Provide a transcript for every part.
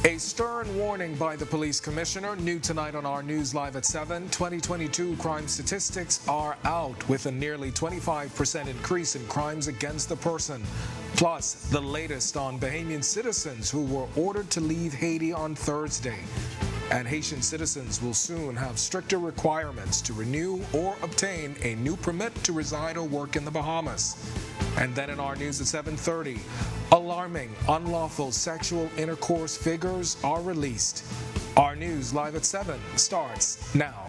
A stern warning by the police commissioner, new tonight on Our News Live at 7. 2022 crime statistics are out with a nearly 25% increase in crimes against the person. Plus, the latest on Bahamian citizens who were ordered to leave Haiti on Thursday. And Haitian citizens will soon have stricter requirements to renew or obtain a new permit to reside or work in the Bahamas. And then in Our News at 7:30, alarming unlawful sexual intercourse figures are released. Our News Live at 7 starts now.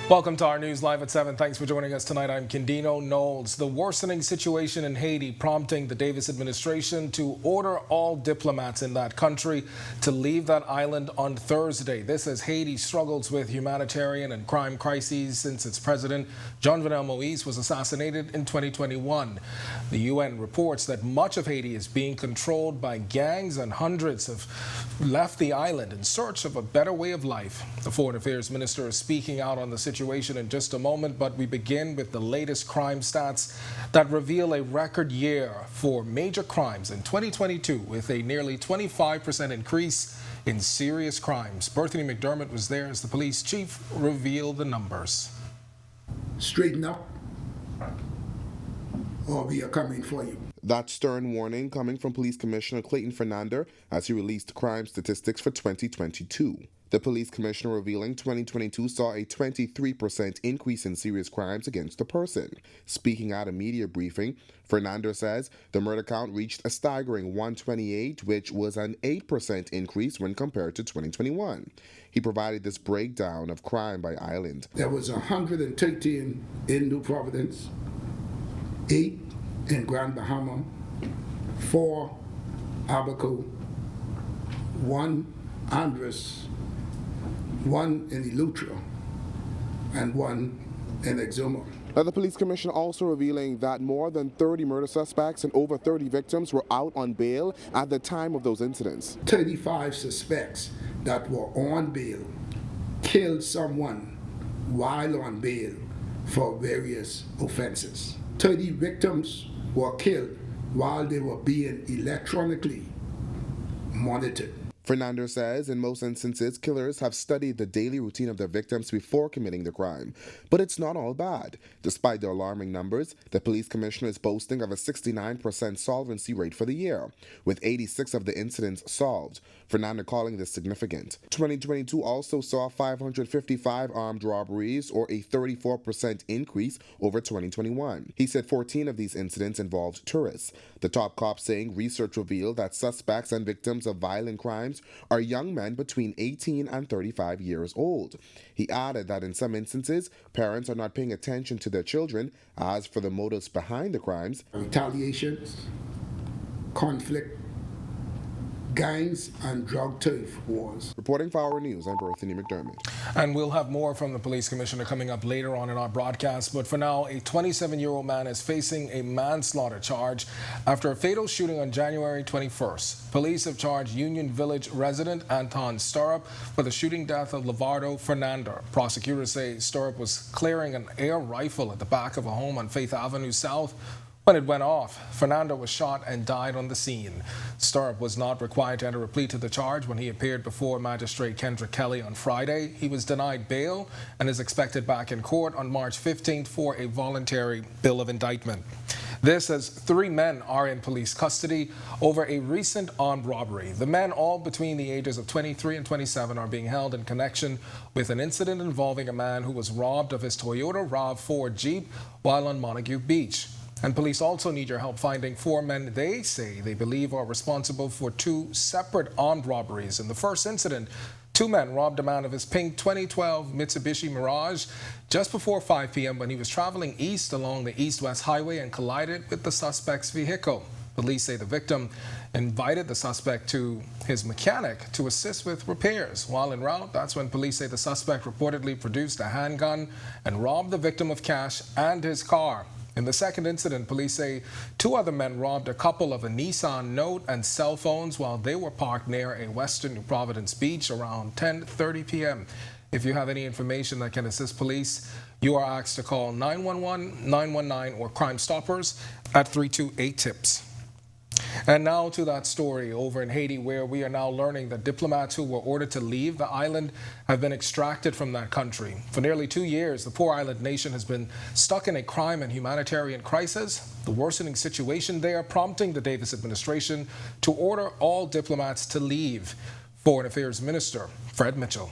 Welcome to Our News Live at 7. Thanks for joining us tonight. I'm Kendino Knowles. The worsening situation in Haiti prompting the Davis administration to order all diplomats in that country to leave that island on Thursday. This as Haiti struggles with humanitarian and crime crises since its president, Jovenel Moise, was assassinated in 2021. The UN reports that much of Haiti is being controlled by gangs and hundreds have left the island in search of a better way of life. The Foreign Affairs Minister is speaking out on the situation in just a moment, but we begin with the latest crime stats that reveal a record year for major crimes in 2022 with a nearly 25% increase in serious crimes. Berthany McDermott was there as the police chief revealed the numbers. Straighten up or we are coming for you. That stern warning coming from Police Commissioner Clayton Fernandez as he released crime statistics for 2022. The police commissioner revealing 2022 saw a 23% increase in serious crimes against a person. Speaking at a media briefing, Fernandez says the murder count reached a staggering 128, which was an 8% increase when compared to 2021. He provided this breakdown of crime by island. There was 113 in New Providence, 8 in Grand Bahama, 4 Abaco, 1 Andres, 1 in Elutra, and 1 in Exuma. Now, the police commissioner also revealing that more than 30 murder suspects and over 30 victims were out on bail at the time of those incidents. 35 suspects that were on bail killed someone while on bail for various offenses. 30 victims were killed while they were being electronically monitored. Fernandez says in most instances, killers have studied the daily routine of their victims before committing the crime. But it's not all bad. Despite the alarming numbers, the police commissioner is boasting of a 69% solvency rate for the year, with 86 of the incidents solved. Fernandez calling this significant. 2022 also saw 555 armed robberies, or a 34% increase over 2021. He said 14 of these incidents involved tourists. The top cop saying research revealed that suspects and victims of violent crimes are young men between 18 and 35 years old. He added that in some instances, parents are not paying attention to their children. As for the motives behind the crimes, retaliations, conflict, gangs, and drug turf wars. Reporting for Our News, I'm Berthany McDermott. And we'll have more from the police commissioner coming up later on in our broadcast. But for now, a 27-year-old man is facing a manslaughter charge after a fatal shooting on January 21st. Police have charged Union Village resident Anton Sturrup for the shooting death of Lavardo Fernando. Prosecutors say Sturrup was clearing an air rifle at the back of a home on Faith Avenue South. When it went off, Fernando was shot and died on the scene. Sturrup was not required to enter a plea to the charge when he appeared before Magistrate Kendrick Kelly on Friday. He was denied bail and is expected back in court on March 15th for a voluntary bill of indictment. This as 3 men are in police custody over a recent armed robbery. The men, all between the ages of 23 and 27, are being held in connection with an incident involving a man who was robbed of his Toyota RAV4 Jeep while on Montague Beach. And police also need your help finding 4 men they say they believe are responsible for 2 separate armed robberies. In the first incident, 2 men robbed a man of his pink 2012 Mitsubishi Mirage just before 5 p.m. when he was traveling east along the east-west highway and collided with the suspect's vehicle. Police say the victim invited the suspect to his mechanic to assist with repairs. While en route, that's when police say the suspect reportedly produced a handgun and robbed the victim of cash and his car. In the second incident, police say 2 other men robbed a couple of a Nissan Note and cell phones while they were parked near a western New Providence beach around 10:30 p.m. If you have any information that can assist police, you are asked to call 911, 919, or Crime Stoppers at 328-TIPS. And now to that story over in Haiti, where we are now learning that diplomats who were ordered to leave the island have been extracted from that country. For nearly 2 years, the poor island nation has been stuck in a crime and humanitarian crisis. The worsening situation there prompting the Davis administration to order all diplomats to leave. Foreign Affairs Minister Fred Mitchell.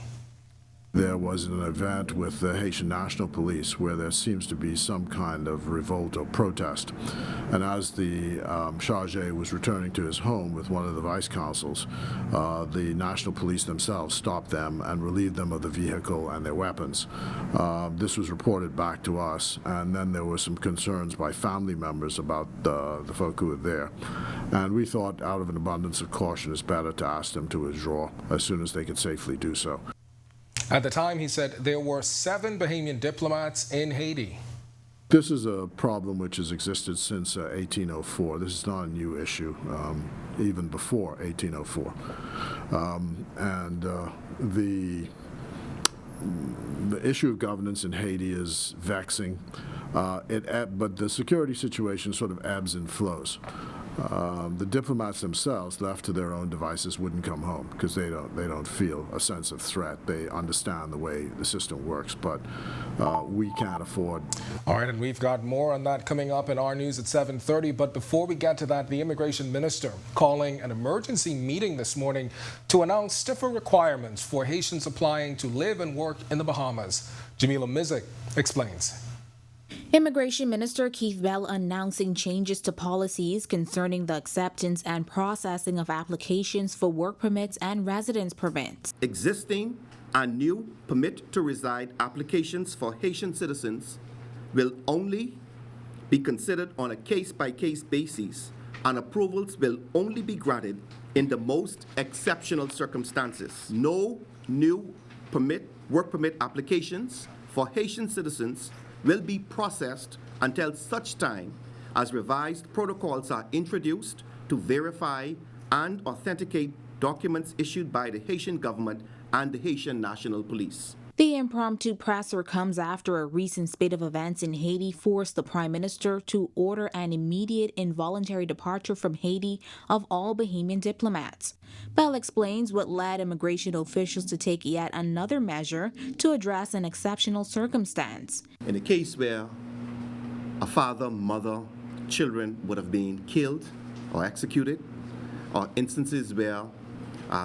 There was an event with the Haitian National Police where there seems to be some kind of revolt or protest. And as the charge was returning to his home with one of the vice consuls, the National Police themselves stopped them and relieved them of the vehicle and their weapons. This was reported back to us, and then there were some concerns by family members about the folk who were there. And we thought, out of an abundance of caution, it's better to ask them to withdraw as soon as they could safely do so. At the time, he said there were 7 Bahamian diplomats in Haiti. This is a problem which has existed since 1804. This is not a new issue, even before 1804. The issue of governance in Haiti is vexing, but the security situation sort of ebbs and flows. The diplomats themselves, left to their own devices, wouldn't come home because they don't feel a sense of threat. They understand the way the system works, but we can't afford. All right, and we've got more on that coming up in our news at 7:30. But before we get to that, the immigration minister calling an emergency meeting this morning to announce stiffer requirements for Haitians applying to live and work in the Bahamas. Jamila Mizik explains. Immigration Minister Keith Bell announcing changes to policies concerning the acceptance and processing of applications for work permits and residence permits. Existing and new permit to reside applications for Haitian citizens will only be considered on a case-by-case basis, and approvals will only be granted in the most exceptional circumstances. No new work permit applications for Haitian citizens will be processed until such time as revised protocols are introduced to verify and authenticate documents issued by the Haitian government and the Haitian National Police. The impromptu presser comes after a recent spate of events in Haiti forced the Prime Minister to order an immediate involuntary departure from Haiti of all Bahamian diplomats. Bell explains what led immigration officials to take yet another measure to address an exceptional circumstance. In a case where a father, mother, children would have been killed or executed, or instances where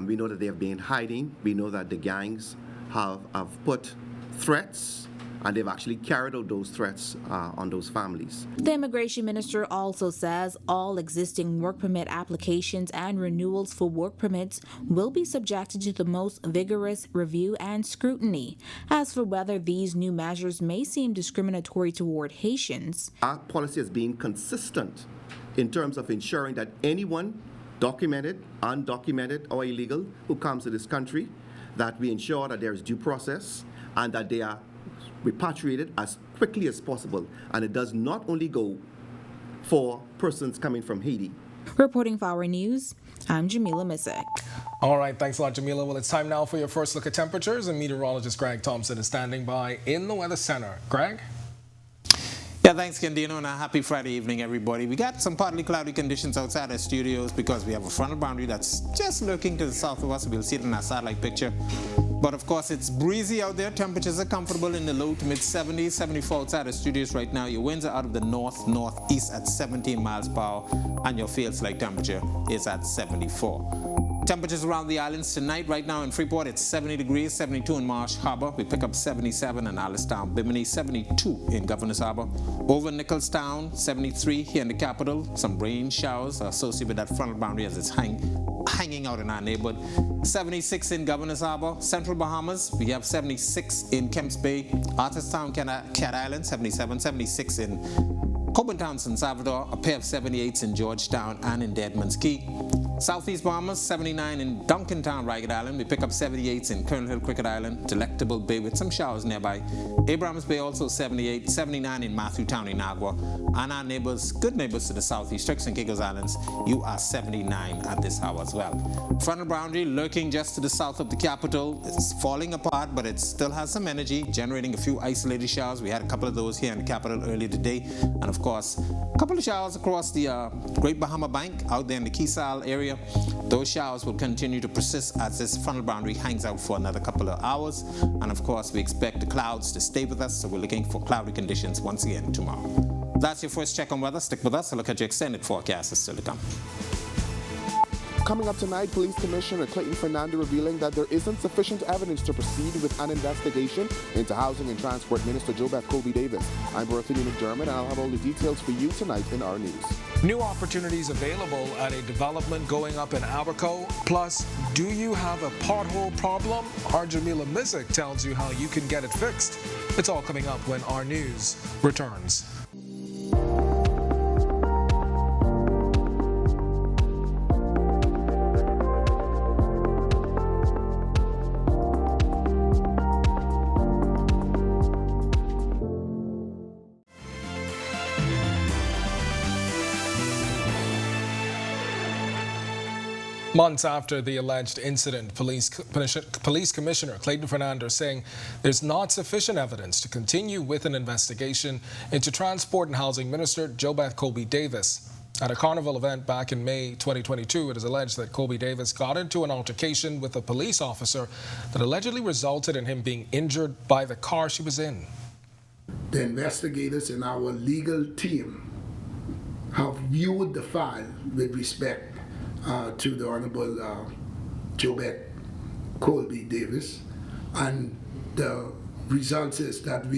we know that they have been hiding, we know that the gangs have put threats, and they've actually carried out those threats on those families. The immigration minister also says all existing work permit applications and renewals for work permits will be subjected to the most vigorous review and scrutiny. As for whether these new measures may seem discriminatory toward Haitians, our policy has been consistent in terms of ensuring that anyone, documented, undocumented, or illegal, who comes to this country, that we ensure that there is due process and that they are repatriated as quickly as possible. And it does not only go for persons coming from Haiti. Reporting for Our News, I'm Jamila Mizik. All right, thanks a lot, Jamila. Well, it's time now for your first look at temperatures, and meteorologist Greg Thompson is standing by in the Weather Center. Greg? Yeah, thanks, Candino, and a happy Friday evening, everybody. We got some partly cloudy conditions outside our studios because we have a frontal boundary that's just lurking to the south of us. We'll see it in our satellite picture. But of course, it's breezy out there. Temperatures are comfortable in the low to mid 70s, 74 outside our studios right now. Your winds are out of the northeast at 17 miles per hour, and your feels like temperature is at 74. Temperatures around the islands tonight, right now in Freeport, it's 70 degrees, 72 in Marsh Harbor. We pick up 77 in Alistown, Bimini, 72 in Governor's Harbor. Over Nicholstown, 73 here in the capital. Some rain showers are associated with that frontal boundary as it's hanging out in our neighborhood. 76 in Governor's Harbor. Central Bahamas, we have 76 in Kemps Bay. Arthurstown, Cat Island, 77, 76 in Coburn Town, San Salvador, a pair of 78s in Georgetown and in Deadman's Key. Southeast Bahamas, 79 in Duncantown, Ragged Island. We pick up 78s in Colonel Hill, Cricket Island, Delectable Bay with some showers nearby. Abrams Bay also 78, 79 in Matthewtown, Inagua. And our neighbors, good neighbors to the southeast, Turks and Caicos Islands, you are 79 at this hour as well. Frontal boundary lurking just to the south of the capital. It's falling apart, but it still has some energy, generating a few isolated showers. We had a couple of those here in the capital earlier today. And of course, a couple of showers across the Great Bahama Bank out there in the Kisal area. Those showers will continue to persist as this frontal boundary hangs out for another couple of hours. And of course, we expect the clouds to stay with us, so we're looking for cloudy conditions once again tomorrow. That's your first check on weather. Stick with us. A look at your extended forecast is still to come. Coming up tonight, Police Commissioner Clayton Fernando revealing that there isn't sufficient evidence to proceed with an investigation into Housing and Transport Minister Jobeth Colby Davis. I'm Berthany McDermott, and I'll have all the details for you tonight in our news. New opportunities available at a development going up in Abaco. Plus, do you have a pothole problem? Our Jamila Mizik tells you how you can get it fixed. It's all coming up when Our News returns. Months after the alleged incident, Police Commissioner Clayton Fernando saying there's not sufficient evidence to continue with an investigation into Transport and Housing Minister Jobeth Colby Davis. At a carnival event back in May 2022, it is alleged that Colby Davis got into an altercation with a police officer that allegedly resulted in him being injured by the car she was in. The investigators in our legal team have viewed the file with respect to the Honorable Jobeth Colby Davis, and the result is that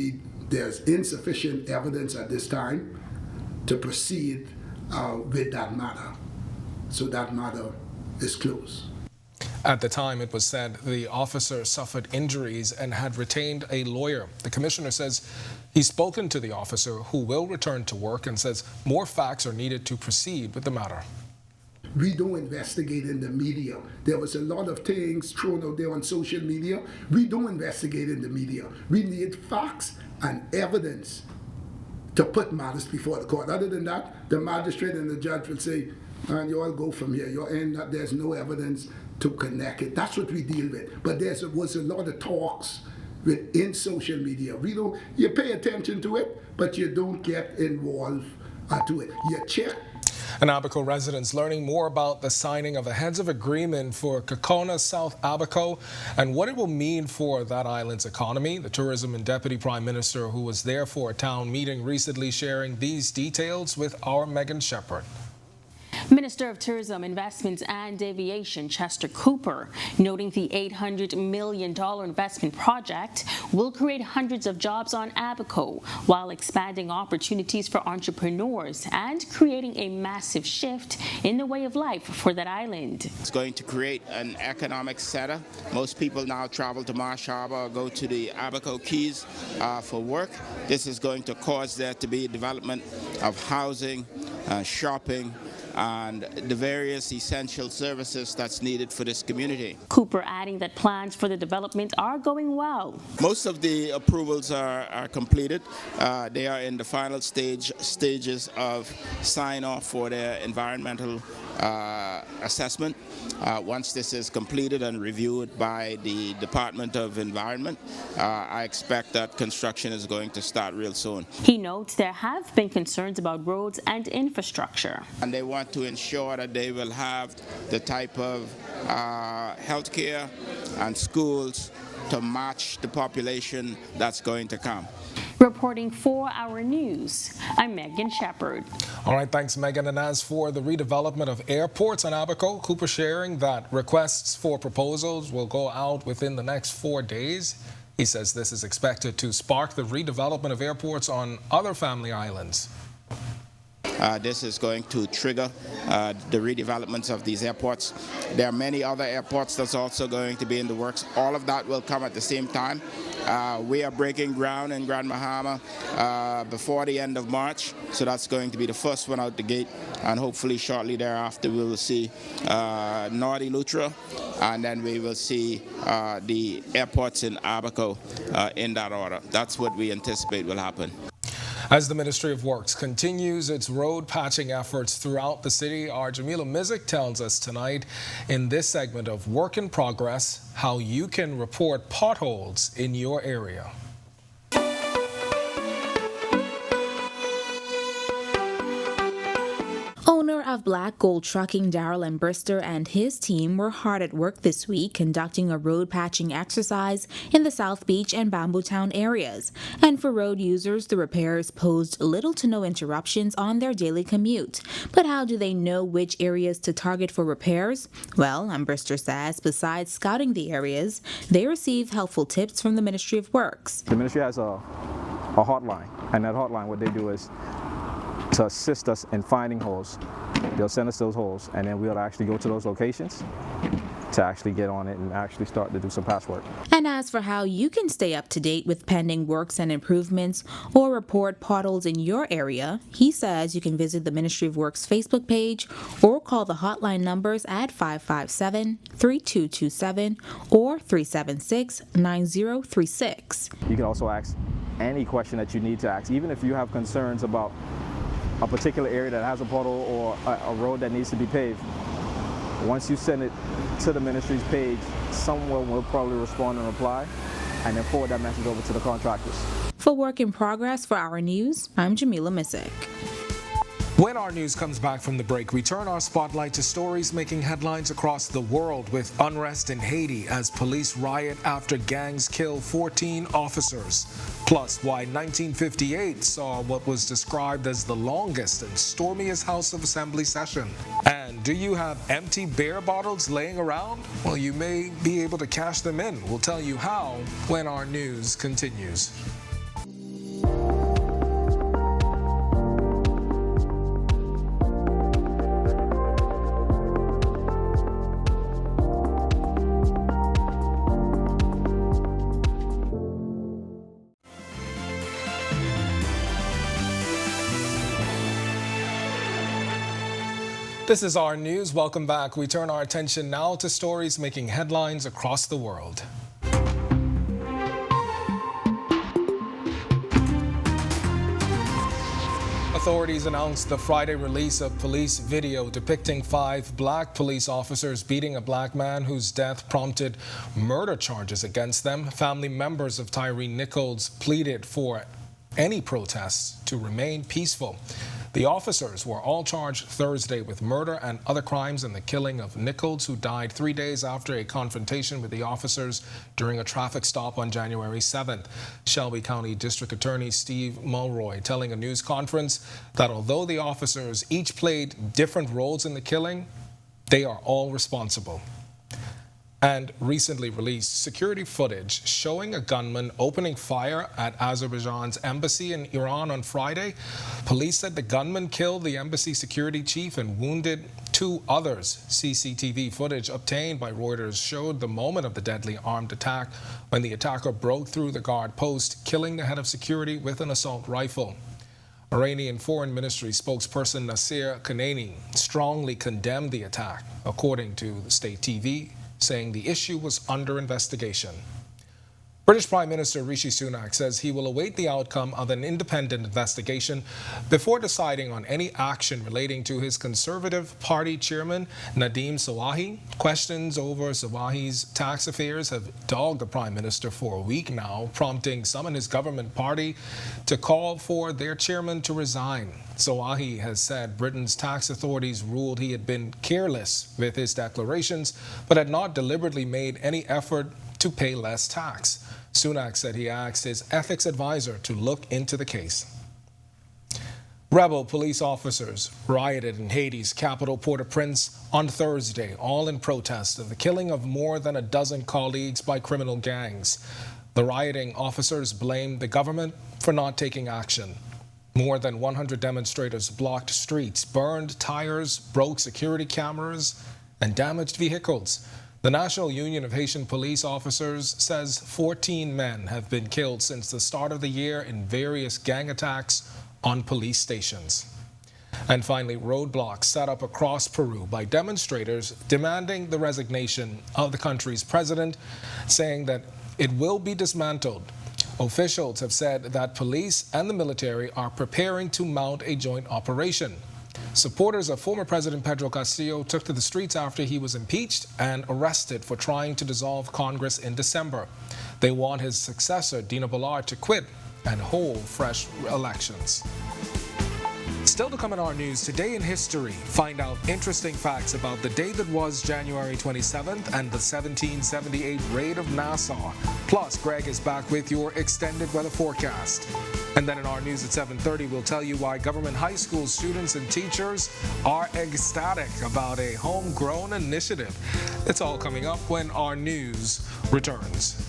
there's insufficient evidence at this time to proceed with that matter. So that matter is closed. At the time, it was said the officer suffered injuries and had retained a lawyer. The commissioner says he's spoken to the officer, who will return to work, and says more facts are needed to proceed with the matter. We don't investigate in the media. There was a lot of things thrown out there on social media. We don't investigate in the media. We need facts and evidence to put matters before the court. Other than that, the magistrate and the judge will say, and you all go from here. You're in that there's no evidence to connect it. That's what we deal with. But there was a lot of talks in social media. You pay attention to it, but you don't get involved to it. You check. And Abaco residents learning more about the signing of a heads of agreement for Kokona South Abaco and what it will mean for that island's economy. The Tourism and Deputy Prime Minister, who was there for a town meeting recently, sharing these details with our Megan Shepherd. Minister of Tourism, Investments and Aviation Chester Cooper noting the $800 million investment project will create hundreds of jobs on Abaco while expanding opportunities for entrepreneurs and creating a massive shift in the way of life for that island. It's going to create an economic center. Most people now travel to Marsh Harbor or go to the Abaco Keys for work. This is going to cause there to be development of housing, shopping, and the various essential services that's needed for this community. Cooper adding that plans for the development are going well. Most of the approvals are completed. They are in the final stages of sign-off for their environmental assessment. Once this is completed and reviewed by the Department of Environment, I expect that construction is going to start real soon. He notes there have been concerns about roads and infrastructure. And they want to ensure that they will have the type of health care and schools to match the population that's going to come. Reporting for Our News, I'm Megan Shepherd. All right, thanks, Megan. And as for the redevelopment of airports on Abaco, Cooper sharing that requests for proposals will go out within the next 4 days. He says this is expected to spark the redevelopment of airports on other family islands. This is going to trigger the redevelopments of these airports. There are many other airports that's also going to be in the works. All of that will come at the same time. We are breaking ground in Grand Bahama before the end of March, so that's going to be the first one out the gate, and hopefully shortly thereafter we will see Nordi Lutra, and then we will see the airports in Abaco in that order. That's what we anticipate will happen. As the Ministry of Works continues its road patching efforts throughout the city, our Jamila Mizik tells us tonight in this segment of Work in Progress how you can report potholes in your area. Owner of Black Gold Trucking Darrell Brister and his team were hard at work this week conducting a road patching exercise in the South Beach and Bamboo Town areas. And for road users, the repairs posed little to no interruptions on their daily commute. But how do they know which areas to target for repairs? Well, Brister says besides scouting the areas, they receive helpful tips from the Ministry of Works. The ministry has a hotline, and that hotline, what they do is to assist us in finding holes. They'll send us those holes, and then we'll actually go to those locations to actually get on it and actually start to do some patchwork. And as for how you can stay up to date with pending works and improvements or report potholes in your area, he says you can visit the Ministry of Works Facebook page or call the hotline numbers at 557-3227 or 376-9036. You can also ask any question that you need to ask, even if you have concerns about a particular area that has a pothole or a road that needs to be paved. Once you send it to the ministry's page, someone will probably respond and reply, and then forward that message over to the contractors. For Work in Progress for Our News, I'm Jamila Mizik. When our news comes back from the break, we turn our spotlight to stories making headlines across the world with unrest in Haiti as police riot after gangs kill 14 officers. Plus, why 1958 saw what was described as the longest and stormiest House of Assembly session. And do you have empty beer bottles laying around? Well, you may be able to cash them in. We'll tell you how when our news continues. This is our news. Welcome back. We turn our attention now to stories making headlines across the world. Authorities announced the Friday release of police video depicting 5 black police officers beating a black man whose death prompted murder charges against them. Family members of Tyree Nichols pleaded for any protests to remain peaceful. The officers were all charged Thursday with murder and other crimes in the killing of Nichols, who died 3 days after a confrontation with the officers during a traffic stop on January 7th. Shelby County District Attorney Steve Mulroy telling a news conference that although the officers each played different roles in the killing, they are all responsible. And recently released security footage showing a gunman opening fire at Azerbaijan's embassy in Iran on Friday. Police said the gunman killed the embassy security chief and wounded 2 others. CCTV footage obtained by Reuters showed the moment of the deadly armed attack when the attacker broke through the guard post, killing the head of security with an assault rifle. Iranian Foreign Ministry spokesperson Nasser Kanani strongly condemned the attack, according to the state TV, saying the issue was under investigation. British Prime Minister Rishi Sunak says he will await the outcome of an independent investigation before deciding on any action relating to his Conservative Party chairman, Nadeem Sawahi. Questions over Sawahi's tax affairs have dogged the Prime Minister for a week now, prompting some in his government party to call for their chairman to resign. Sawahi has said Britain's tax authorities ruled he had been careless with his declarations, but had not deliberately made any effort to pay less tax. Sunak said he asked his ethics advisor to look into the case. Rebel police officers rioted in Haiti's capital Port-au-Prince on Thursday, all in protest of the killing of more than a dozen colleagues by criminal gangs. The rioting officers blamed the government for not taking action. More than 100 demonstrators blocked streets, burned tires, broke security cameras, and damaged vehicles. The The National Union of Haitian Police Officers says 14 men have been killed since the start of the year in various gang attacks on police stations. And finally, roadblocks set up across Peru by demonstrators demanding the resignation of the country's president, saying that it will be dismantled. Officials have said that police and the military are preparing to mount a joint operation. Supporters of former President Pedro Castillo took to the streets after he was impeached and arrested for trying to dissolve Congress in December. They want his successor, Dina Ballard, to quit and hold fresh elections. Still to come in our news, today in history, find out interesting facts about the day that was January 27th and the 1778 raid of Nassau. Plus, Greg is back with your extended weather forecast. And then in our news at 7:30, we'll tell you why government high school students and teachers are ecstatic about a homegrown initiative. It's all coming up when our news returns.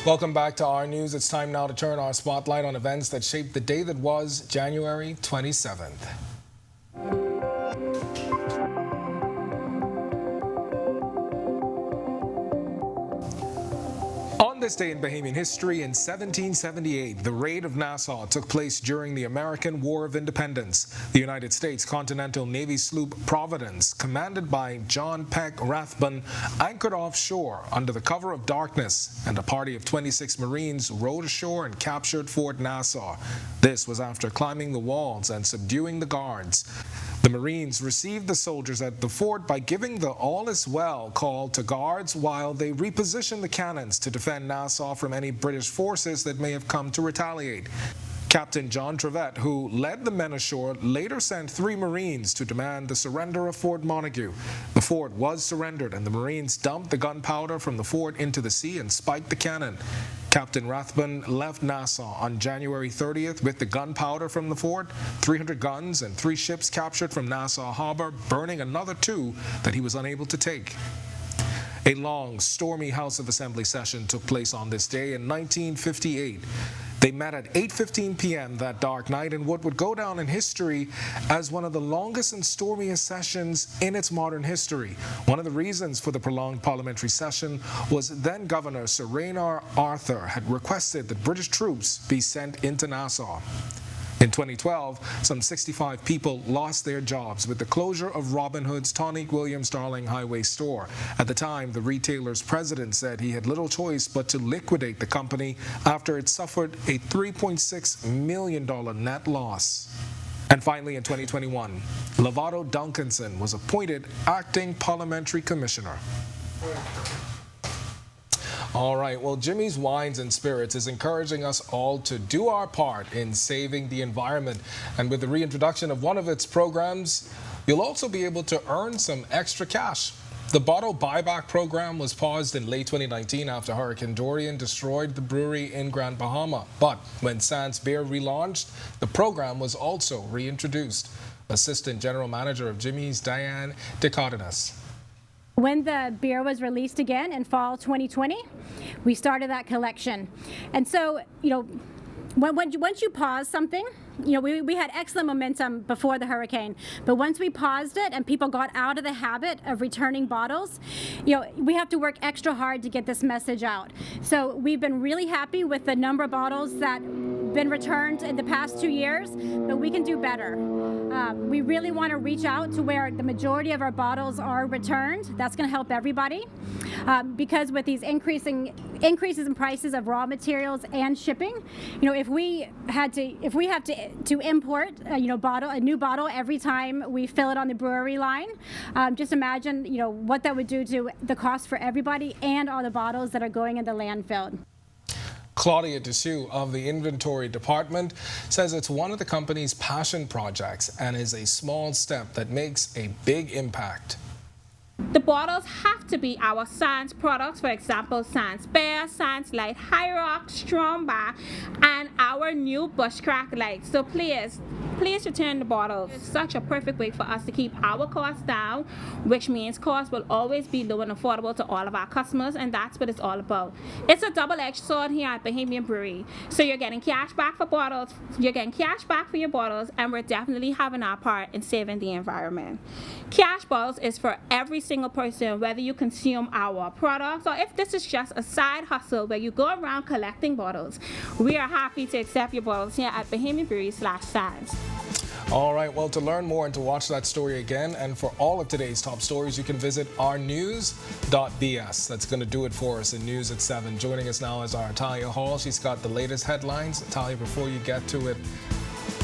Welcome back to our news. It's time now to turn our spotlight on events that shaped the day that was January 27th. On this day in Bahamian history, in 1778, the raid of Nassau took place during the American War of Independence. The United States Continental Navy sloop Providence, commanded by John Peck Rathbun, anchored offshore under the cover of darkness, and a party of 26 Marines rowed ashore and captured Fort Nassau. This was after climbing the walls and subduing the guards. The Marines received the soldiers at the fort by giving the all is well call to guards while they repositioned the cannons to defend Nassau from any British forces that may have come to retaliate. Captain John Trevett, who led the men ashore, later sent 3 Marines to demand the surrender of Fort Montague. The fort was surrendered and the Marines dumped the gunpowder from the fort into the sea and spiked the cannon. Captain Rathbun left Nassau on January 30th with the gunpowder from the fort, 300 guns, and 3 ships captured from Nassau Harbor, burning another 2 that he was unable to take. A long, stormy House of Assembly session took place on this day in 1958. They met at 8:15 p.m. that dark night in what would go down in history as one of the longest and stormiest sessions in its modern history. One of the reasons for the prolonged parliamentary session was then Governor Sir Raynor Arthur had requested that British troops be sent into Nassau. In 2012, some 65 people lost their jobs with the closure of Robin Hood's Tonique Williams Darling Highway store. At the time, the retailer's president said he had little choice but to liquidate the company after it suffered a $3.6 million net loss. And finally, in 2021, Lovato Duncanson was appointed acting parliamentary commissioner. All right, well, Jimmy's Wines and Spirits is encouraging us all to do our part in saving the environment. And with the reintroduction of one of its programs, you'll also be able to earn some extra cash. The bottle buyback program was paused in late 2019 after Hurricane Dorian destroyed the brewery in Grand Bahama. But when Sans Beer relaunched, the program was also reintroduced. Assistant General Manager of Jimmy's, Diane DeCardenas. When the beer was released again in fall 2020, we started that collection. And so, once you pause something, we had excellent momentum before the hurricane, but once we paused it and people got out of the habit of returning bottles, we have to work extra hard to get this message out. So we've been really happy with the number of bottles that been returned in the past 2 years, but we can do better. We really want to reach out to where the majority of our bottles are returned. That's going to help everybody, because with these increases in prices of raw materials and shipping, if we have to import a new bottle every time we fill it on the brewery line, just imagine what that would do to the cost for everybody and all the bottles that are going in the landfill. Claudia Dessous of the inventory department says it's one of the company's passion projects and is a small step that makes a big impact. The bottles have to be our Sans products, for example, Sans Bear, Sans Light, High Rock, Strong Bar, and our new Bushcrack Light. So please please return the bottles. It's such a perfect way for us to keep our costs down, which means costs will always be low and affordable to all of our customers, and that's what it's all about. It's a double-edged sword here at Bahamian Brewery. So you're getting cash back for bottles, you're getting cash back for your bottles, and we're definitely having our part in saving the environment. Cash bottles is for every single person, whether you consume our products or if this is just a side hustle where you go around collecting bottles. We are happy to accept your bottles here at Bahamian Brewery/Sands. All right, well, to learn more and to watch that story again, and for all of today's top stories, you can visit ournews.bs. That's going to do it for us in News at 7. Joining us now is our Talia Hall. She's got the latest headlines. Talia, before you get to it,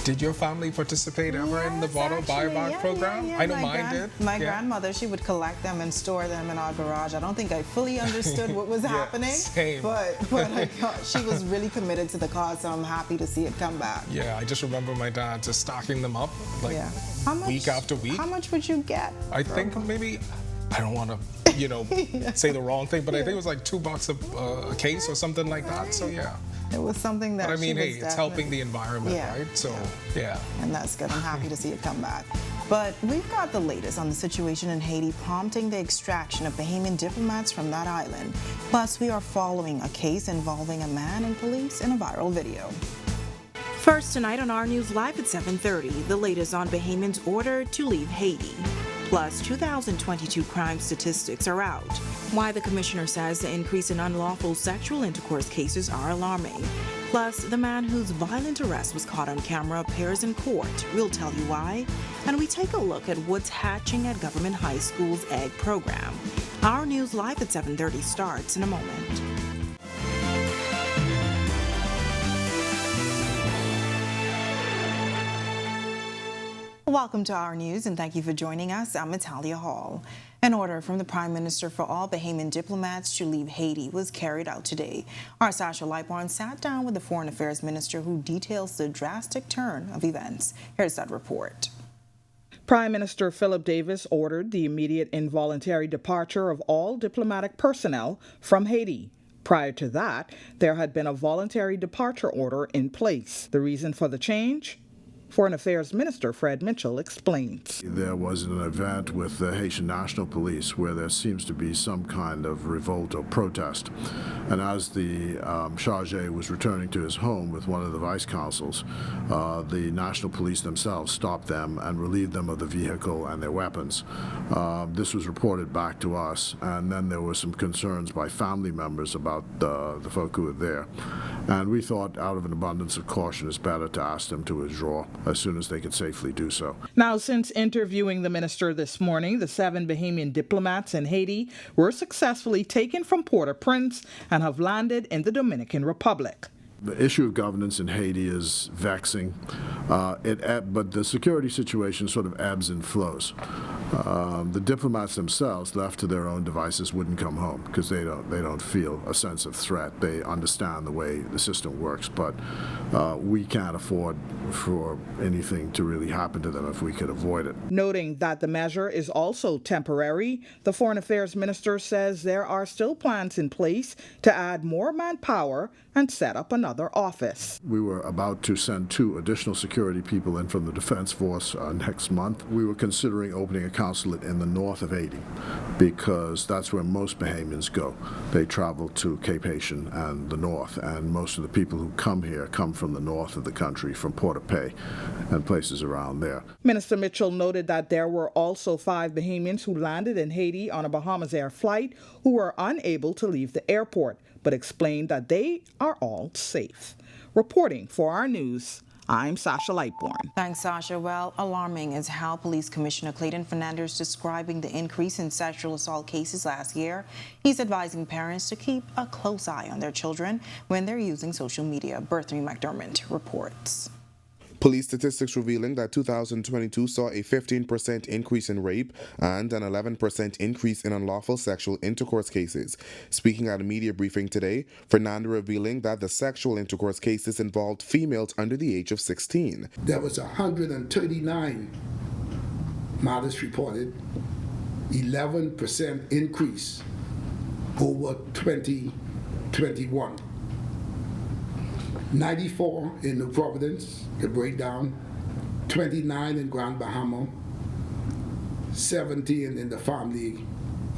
did your family participate ever in the bottle buyback program? Yeah. I know mine did. My grandmother, she would collect them and store them in our garage. I don't think I fully understood what was happening, same. but she was really committed to the cause, so I'm happy to see it come back. Yeah, I just remember my dad just stocking them up week after week. How much would you get? I think maybe, I don't want to, say the wrong thing, but I think it was like $2 a case or something like that. So yeah. It was something that But I mean, hey, it's helping the environment, right? So, yeah. And that's good. I'm happy to see it come back. But we've got the latest on the situation in Haiti, prompting the extraction of Bahamian diplomats from that island. Plus, we are following a case involving a man and police in a viral video. First tonight on Our News Live at 7:30, the latest on Bahamians ordered to leave Haiti. Plus, 2022 crime statistics are out. Why the commissioner says the increase in unlawful sexual intercourse cases are alarming. Plus, the man whose violent arrest was caught on camera appears in court. We'll tell you why. And we take a look at what's hatching at Government High School's egg program. Our News Live at 7:30 starts in a moment. Welcome to Our News, and thank you for joining us. I'm Natalia Hall. An order from the Prime Minister for all Bahamian diplomats to leave Haiti was carried out today. Our Sasha Lightborn sat down with the Foreign Affairs Minister, who details the drastic turn of events. Here's that report. Prime Minister Philip Davis ordered the immediate involuntary departure of all diplomatic personnel from Haiti. Prior to that, there had been a voluntary departure order in place. The reason for the change? Foreign Affairs Minister Fred Mitchell explains. There was an event with the Haitian National Police where there seems to be some kind of revolt or protest. And as the charge was returning to his home with one of the vice consuls, the National Police themselves stopped them and relieved them of the vehicle and their weapons. This was reported back to us, and then there were some concerns by family members about the folk who were there. And we thought, out of an abundance of caution, it's better to ask them to withdraw as soon as they could safely do so. Now, since interviewing the minister this morning, the 7 Bahamian diplomats in Haiti were successfully taken from Port-au-Prince and have landed in the Dominican Republic. The issue of governance in Haiti is vexing, but the security situation sort of ebbs and flows. The diplomats themselves, left to their own devices, wouldn't come home because they don't feel a sense of threat. They understand the way the system works, but we can't afford for anything to really happen to them if we could avoid it. Noting that the measure is also temporary, the Foreign Affairs Minister says there are still plans in place to add more manpower and set up another office. We were about to send 2 additional security people in from the Defense Force next month. We were considering opening a consulate in the north of Haiti because that's where most Bahamians go. They travel to Cape Haitian and the north, and most of the people who come here come from the north of the country, from Port-au-Prince and places around there. Minister Mitchell noted that there were also 5 Bahamians who landed in Haiti on a Bahamas Air flight who were unable to leave the airport, but explained that they are all safe. Reporting for Our News, I'm Sasha Lightborn. Thanks, Sasha. Well, alarming is how Police Commissioner Clayton Fernandez describing the increase in sexual assault cases last year. He's advising parents to keep a close eye on their children when they're using social media. Bertha McDermott reports. Police statistics revealing that 2022 saw a 15% increase in rape and an 11% increase in unlawful sexual intercourse cases. Speaking at a media briefing today, Fernando revealing that the sexual intercourse cases involved females under the age of 16. There was 139 matters reported, 11% increase over 2021. 94 in New Providence, the breakdown, 29 in Grand Bahama, 17 in the family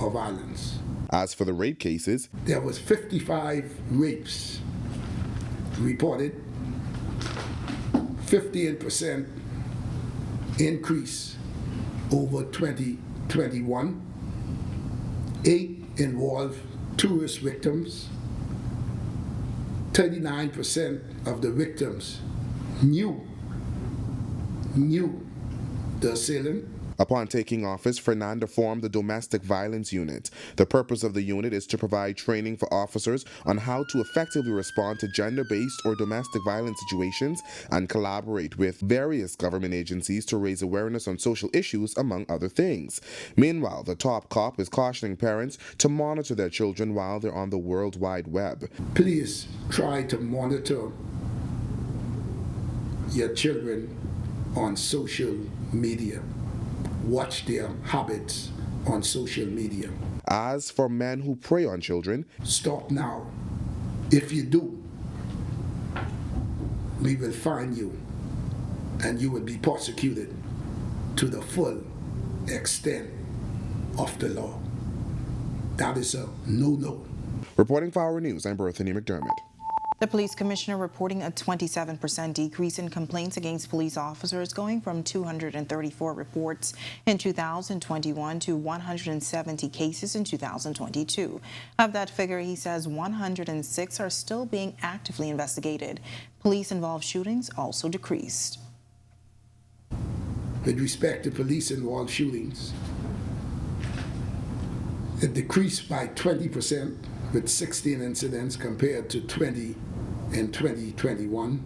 of islands. As for the rape cases, there was 55 rapes reported, 15% increase over 2021. 8 involved tourist victims. 39% of the victims knew the assailant. Upon taking office, Fernanda formed the Domestic Violence Unit. The purpose of the unit is to provide training for officers on how to effectively respond to gender-based or domestic violence situations and collaborate with various government agencies to raise awareness on social issues, among other things. Meanwhile, the top cop is cautioning parents to monitor their children while they're on the World Wide Web. Please try to monitor your children on social media. Watch their habits on social media. As for men who prey on children, stop now. If you do, we will find you and you will be prosecuted to the full extent of the law. That is a no-no. Reporting for Our News, I'm Berthany McDermott. The police commissioner reporting a 27% decrease in complaints against police officers, going from 234 reports in 2021 to 170 cases in 2022. Of that figure, he says 106 are still being actively investigated. Police-involved shootings also decreased. With respect to police-involved shootings, it decreased by 20%, with 16 incidents compared to 20 in 2021.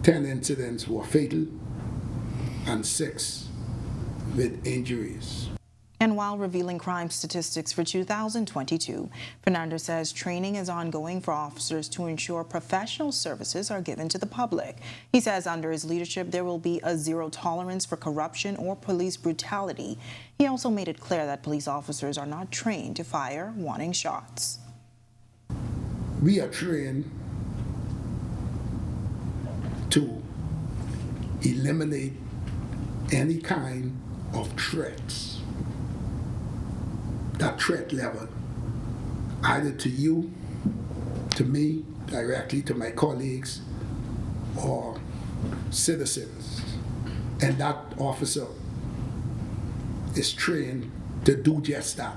10 incidents were fatal and 6 with injuries. And while revealing crime statistics for 2022, Fernando says training is ongoing for officers to ensure professional services are given to the public. He says under his leadership, there will be a zero tolerance for corruption or police brutality. He also made it clear that police officers are not trained to fire warning shots. We are trained to eliminate any kind of threats. That threat level, either to you, to me, directly to my colleagues, or citizens. And that officer is trained to do just that,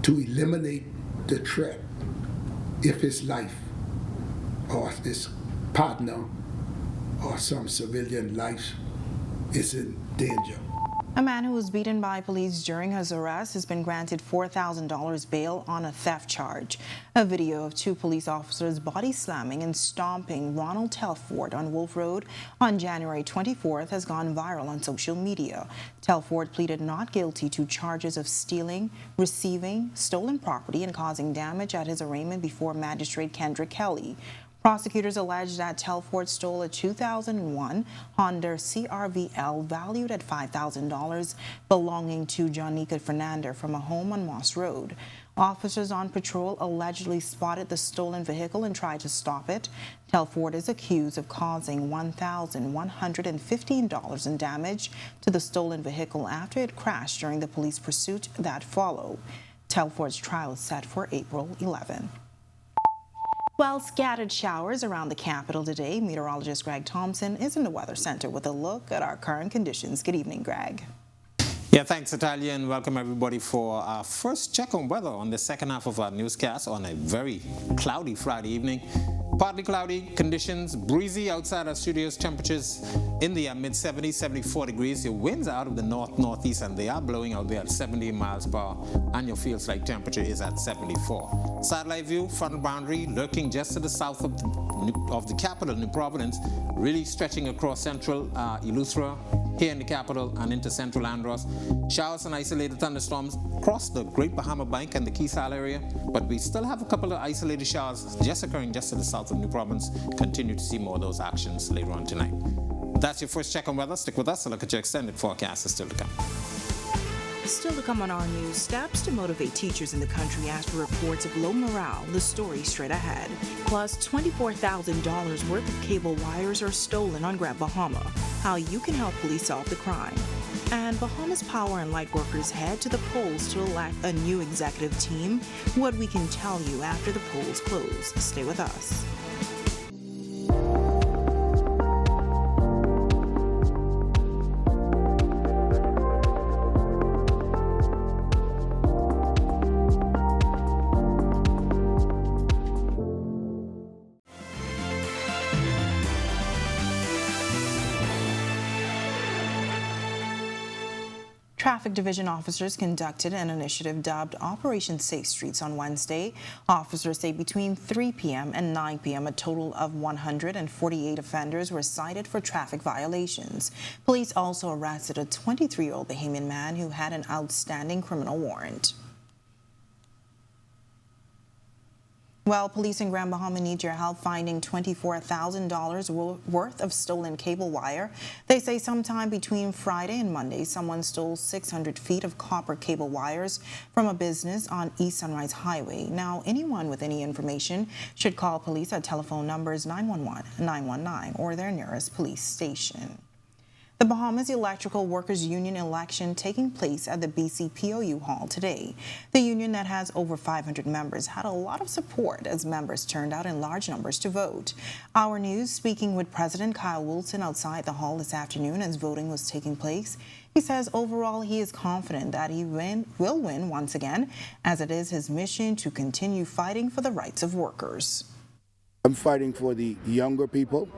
to eliminate the threat if his life or his partner or some civilian life is in danger. A man who was beaten by police during his arrest has been granted $4,000 bail on a theft charge. A video of 2 police officers body slamming and stomping Ronald Telford on Wolf Road on January 24th has gone viral on social media. Telford pleaded not guilty to charges of stealing, receiving stolen property, and causing damage at his arraignment before Magistrate Kendrick Kelly. Prosecutors allege that Telford stole a 2001 Honda CR-V-L valued at $5,000 belonging to Jonica Fernandez from a home on Moss Road. Officers on patrol allegedly spotted the stolen vehicle and tried to stop it. Telford is accused of causing $1,115 in damage to the stolen vehicle after it crashed during the police pursuit that followed. Telford's trial is set for April 11. Well, scattered showers around the capital today. Meteorologist Greg Thompson is in the Weather Center with a look at our current conditions. Good evening, Greg. Yeah, thanks, Natalia, and welcome everybody for our first check on weather on the second half of our newscast on a very cloudy Friday evening. Partly cloudy conditions, breezy outside our studios, temperatures in the mid-70s, 74 degrees. Your winds are out of the northeast, and they are blowing out there at 70 miles per hour, and your feels like temperature is at 74. Satellite view, frontal boundary lurking just to the south of the capital, New Providence, really stretching across central Eleuthera, here in the capital and into central Andros. Showers and isolated thunderstorms across the Great Bahama Bank and the Keys Isle area, but we still have a couple of isolated showers just occurring just to the south of New Providence. Continue to see more of those actions later on tonight. That's your first check on weather. Stick with us. A look at your extended forecast is still to come. Still to come on our news, steps to motivate teachers in the country after reports of low morale. The story straight ahead. Plus, $24,000 worth of cable wires are stolen on Grand Bahama. How you can help police solve the crime. And Bahamas power and light workers head to the polls to elect a new executive team. What we can tell you after the polls close. Stay with us. Traffic Division officers conducted an initiative dubbed Operation Safe Streets on Wednesday. Officers say between 3 p.m. and 9 p.m. a total of 148 offenders were cited for traffic violations. Police also arrested a 23-year-old Bahamian man who had an outstanding criminal warrant. Well, police in Grand Bahama need your help finding $24,000 worth of stolen cable wire. They say sometime between Friday and Monday, someone stole 600 feet of copper cable wires from a business on East Sunrise Highway. Now, anyone with any information should call police at telephone numbers 911, 919, or their nearest police station. The Bahamas Electrical Workers Union election taking place at the BCPOU Hall today. The union that has over 500 members had a lot of support as members turned out in large numbers to vote. Our News speaking with President Kyle Wilson outside the hall this afternoon as voting was taking place. He says overall he is confident that he will win once again, as it is his mission to continue fighting for the rights of workers. I'm fighting for the younger people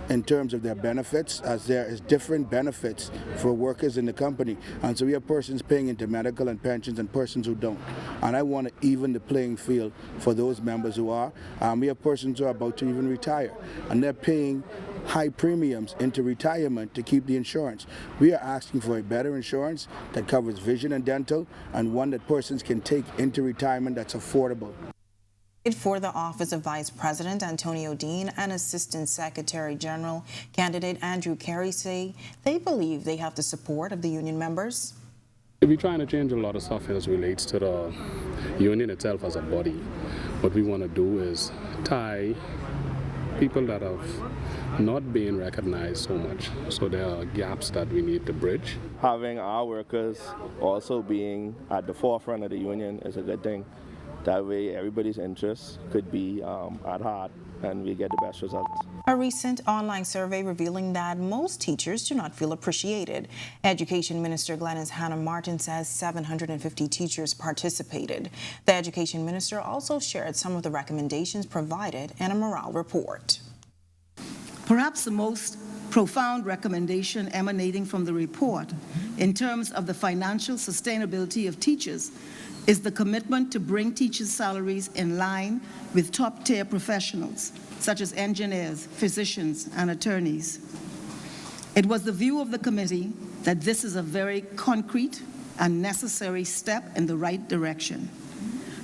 in terms of their benefits, as there is different benefits for workers in the company. And so we have persons paying into medical and pensions and persons who don't. And I want to even the playing field for those members who are. We have persons who are about to even retire, and they're paying high premiums into retirement to keep the insurance. We are asking for a better insurance that covers vision and dental, and one that persons can take into retirement that's affordable. For the office of Vice President Antonio Dean and Assistant Secretary General candidate Andrew Carey say they believe they have the support of the union members. We're trying to change a lot of stuff as relates to the union itself as a body. What we want to do is tie people that have not been recognized so much. So there are gaps that we need to bridge. Having our workers also being at the forefront of the union is a good thing. That way everybody's interests could be at heart and we get the best results. A recent online survey revealing that most teachers do not feel appreciated. Education Minister Glenys Hannah Martin says 750 teachers participated. The Education Minister also shared some of the recommendations provided in a morale report. Perhaps the most profound recommendation emanating from the report in terms of the financial sustainability of teachers is the commitment to bring teachers' salaries in line with top-tier professionals, such as engineers, physicians, and attorneys. It was the view of the committee that this is a very concrete and necessary step in the right direction.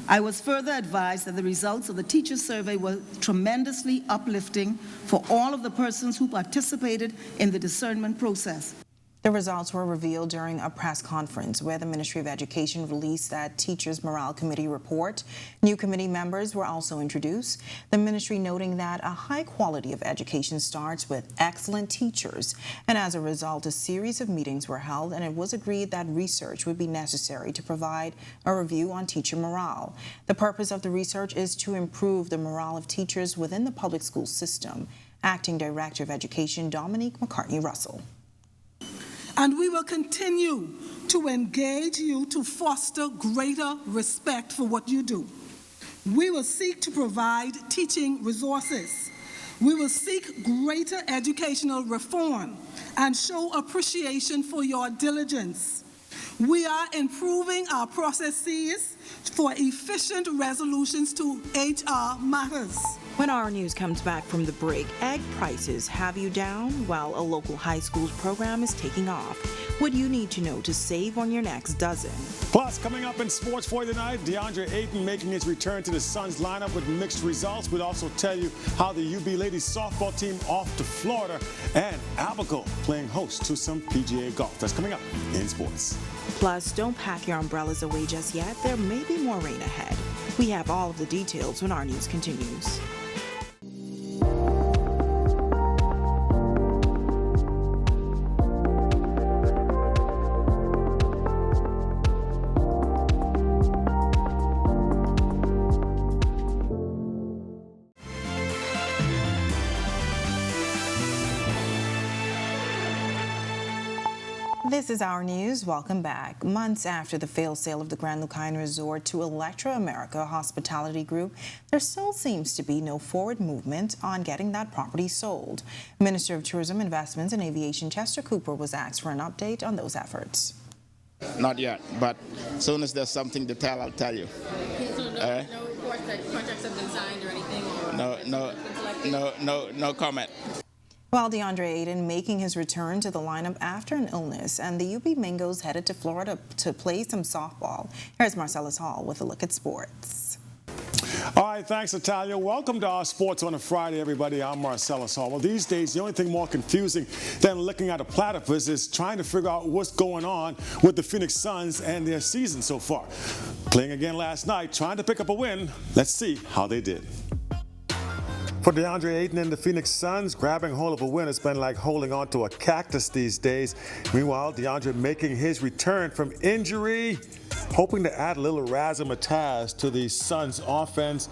I was further advised that the results of the teacher survey were tremendously uplifting for all of the persons who participated in the discernment process. The results were revealed during a press conference where the Ministry of Education released that Teachers Morale Committee report. New committee members were also introduced, the ministry noting that a high quality of education starts with excellent teachers. And as a result, a series of meetings were held, and it was agreed that research would be necessary to provide a review on teacher morale. The purpose of the research is to improve the morale of teachers within the public school system. Acting Director of Education Dominique McCartney-Russell. And we will continue to engage you to foster greater respect for what you do. We will seek to provide teaching resources. We will seek greater educational reform and show appreciation for your diligence. We are improving our processes for efficient resolutions to HR matters. When our news comes back from the break, egg prices have you down while a local high school's program is taking off. What you need to know to save on your next dozen. Plus, coming up in sports for tonight, DeAndre Ayton making his return to the Suns lineup with mixed results. We'll also tell you how the UB ladies softball team off to Florida, and Abaco playing host to some PGA golf. That's coming up in sports. Plus, don't pack your umbrellas away just yet. There may be more rain ahead. We have all of the details when our news continues. This is Our News. Welcome back. Months after the failed sale of the Grand Lucayan Resort to Electra America Hospitality Group, there still seems to be no forward movement on getting that property sold. Minister of Tourism, Investments and Aviation Chester Cooper was asked for an update on those efforts. Not yet, but as soon as there's something to tell, I'll tell you. So no reports that contracts have been signed or anything? No comment. While DeAndre Ayton making his return to the lineup after an illness, and the UB Mingos headed to Florida to play some softball. Here's Marcellus Hall with a look at sports. All right, thanks, Natalia. Welcome to our Sports on a Friday, everybody. I'm Marcellus Hall. Well, these days, the only thing more confusing than looking at a platypus is trying to figure out what's going on with the Phoenix Suns and their season so far. Playing again last night, trying to pick up a win. Let's see how they did. For DeAndre Ayton and the Phoenix Suns, grabbing hold of a win has been like holding on to a cactus these days. Meanwhile, DeAndre making his return from injury, hoping to add a little razzmatazz to the Suns offense,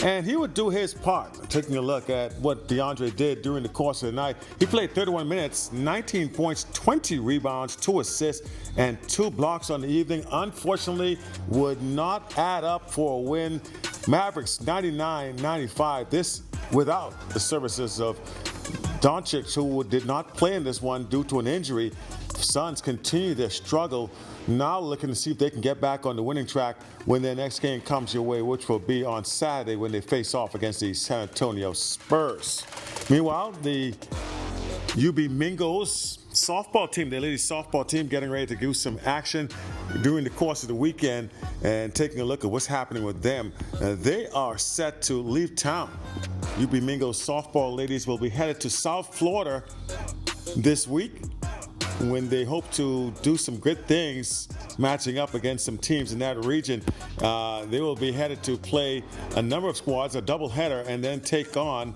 and he would do his part. Taking a look at what DeAndre did during the course of the night, he played 31 minutes, 19 points, 20 rebounds, 2 assists, and 2 blocks on the evening. Unfortunately, would not add up for a win. Mavericks 99-95. This without the services of Doncic, who did not play in this one due to an injury. Suns continue their struggle, now looking to see if they can get back on the winning track when their next game comes your way, which will be on Saturday when they face off against the San Antonio Spurs. Meanwhile, the UB Mingos softball team, the ladies softball team, getting ready to do some action during the course of the weekend, and taking a look at what's happening with them. They are set to leave town. UB Mingos softball ladies will be headed to South Florida this week, when they hope to do some good things matching up against some teams in that region. They will be headed to play a number of squads, a doubleheader, and then take on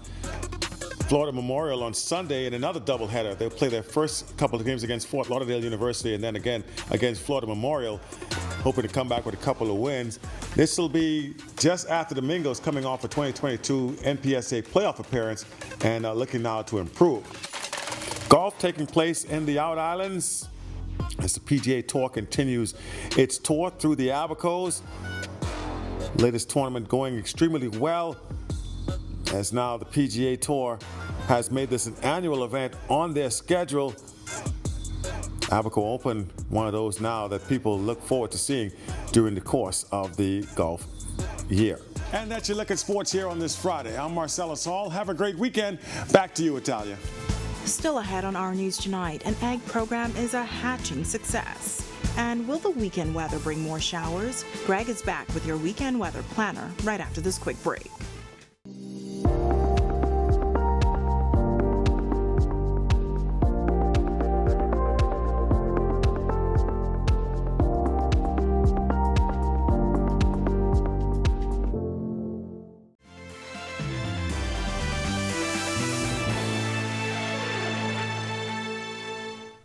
Florida Memorial on Sunday in another doubleheader. They'll play their first couple of games against Fort Lauderdale University and then again against Florida Memorial, hoping to come back with a couple of wins. This will be just after the Mingos coming off a 2022 NPSA playoff appearance and looking now to improve. Golf taking place in the Out Islands as the PGA Tour continues its tour through the Abacos. Latest tournament going extremely well, as now the PGA Tour has made this an annual event on their schedule. Abaco Open, one of those now that people look forward to seeing during the course of the golf year. And that's your look at sports here on this Friday. I'm Marcellus Hall. Have a great weekend. Back to you, Italia. Still ahead on Our News tonight, an egg program is a hatching success. And will the weekend weather bring more showers? Greg is back with your weekend weather planner right after this quick break.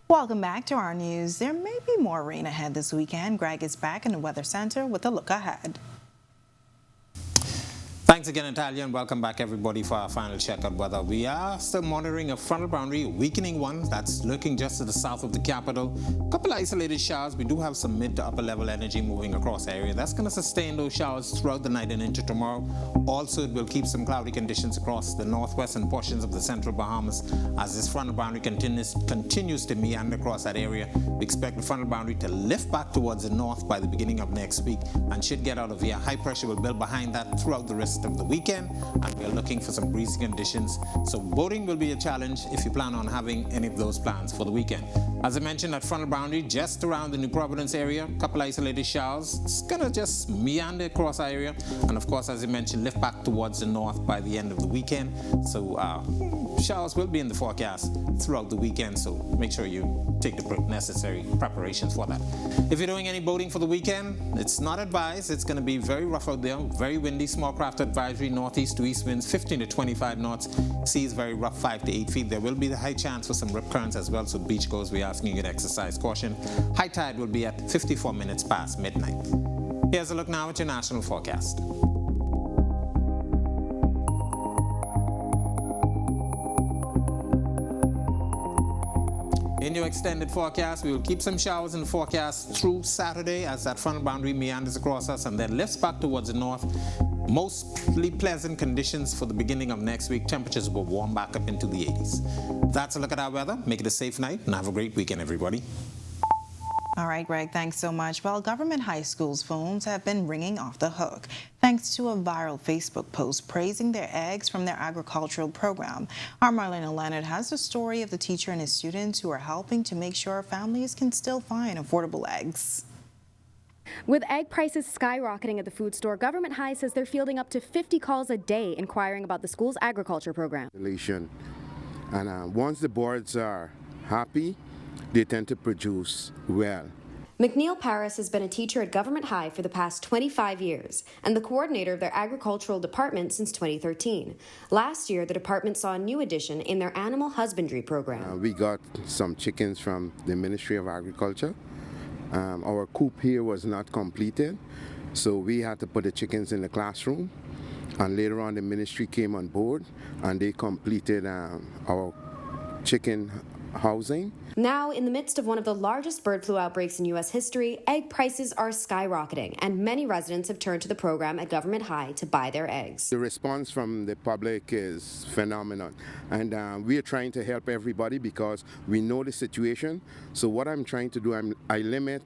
Welcome back to Our News. There may be more rain ahead this weekend. Greg is back in the Weather Center with a look ahead. Thanks again, Natalia, and welcome back, everybody, for our final check on weather. We are still monitoring a frontal boundary, a weakening one that's lurking just to the south of the capital. A couple isolated showers. We do have some mid to upper level energy moving across the area. That's going to sustain those showers throughout the night and into tomorrow. Also, it will keep some cloudy conditions across the northwestern portions of the central Bahamas as this frontal boundary continues to meander across that area. We expect the frontal boundary to lift back towards the north by the beginning of next week and should get out of here. High pressure will build behind that throughout the rest of the weekend, and we are looking for some breezy conditions. So boating will be a challenge if you plan on having any of those plans for the weekend. As I mentioned, that frontal boundary just around the New Providence area, a couple isolated showers. It's gonna just meander across our area, and of course, as I mentioned, lift back towards the north by the end of the weekend. So showers will be in the forecast throughout the weekend, so make sure you take the necessary preparations for that. If you're doing any boating for the weekend, it's not advised. It's going to be very rough out there, very windy, small craft advisory, northeast to east winds, 15 to 25 knots. Seas very rough, 5 to 8 feet. There will be the high chance for some rip currents as well, so beachgoers, we're asking you to exercise caution. High tide will be at 54 minutes past midnight. Here's a look now at your national forecast. In your extended forecast, we will keep some showers in the forecast through Saturday as that frontal boundary meanders across us and then lifts back towards the north. Mostly pleasant conditions for the beginning of next week. Temperatures will warm back up into the 80s. That's a look at our weather. Make it a safe night and have a great weekend, everybody. All right, Greg, thanks so much. Well, government high schools' phones have been ringing off the hook thanks to a viral Facebook post praising their eggs from their agricultural program. Our Marlena Leonard has the story of the teacher and his students who are helping to make sure families can still find affordable eggs. With egg prices skyrocketing at the food store, Government High says they're fielding up to 50 calls a day inquiring about the school's agriculture program. And once the boards are happy, they tend to produce well. McNeil Paris has been a teacher at Government High for the past 25 years and the coordinator of their agricultural department since 2013. Last year, the department saw a new addition in their animal husbandry program. We got some chickens from the Ministry of Agriculture. Our coop here was not completed, so we had to put the chickens in the classroom. And later on, the ministry came on board and they completed our chicken housing. Now, in the midst of one of the largest bird flu outbreaks in U.S. history, egg prices are skyrocketing, and many residents have turned to the program at Government High to buy their eggs. The response from the public is phenomenal, and we are trying to help everybody because we know the situation. So what I'm trying to do, I limit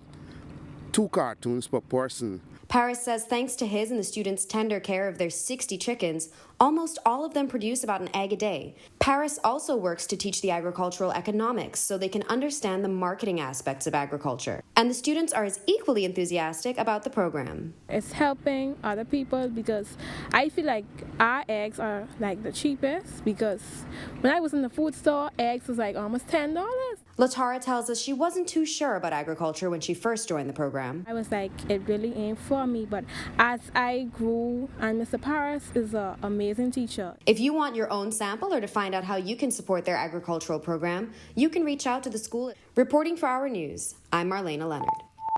2 cartons per person. Paris says thanks to his and the students' tender care of their 60 chickens, almost all of them produce about an egg a day. Paris also works to teach the agricultural economics so they can understand the marketing aspects of agriculture. And the students are as equally enthusiastic about the program. It's helping other people because I feel like our eggs are like the cheapest, because when I was in the food store, eggs was like almost $10. Latara tells us she wasn't too sure about agriculture when she first joined the program. I was like, it really ain't for me, but as I grew, and Mr. Paris is an amazing teacher. If you want your own sample or to find out how you can support their agricultural program, you can reach out to the school. Reporting for Our News, I'm Marlena Leonard.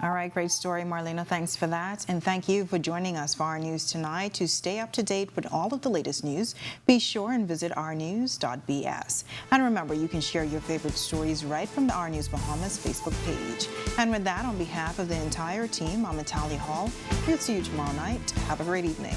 All right, great story, Marlena. Thanks for that. And thank you for joining us for Our News tonight. To stay up to date with all of the latest news, be sure and visit ournews.bs. And remember, you can share your favorite stories right from the Our News Bahamas Facebook page. And with that, on behalf of the entire team, I'm Natalia Hall. We'll see you tomorrow night. Have a great evening.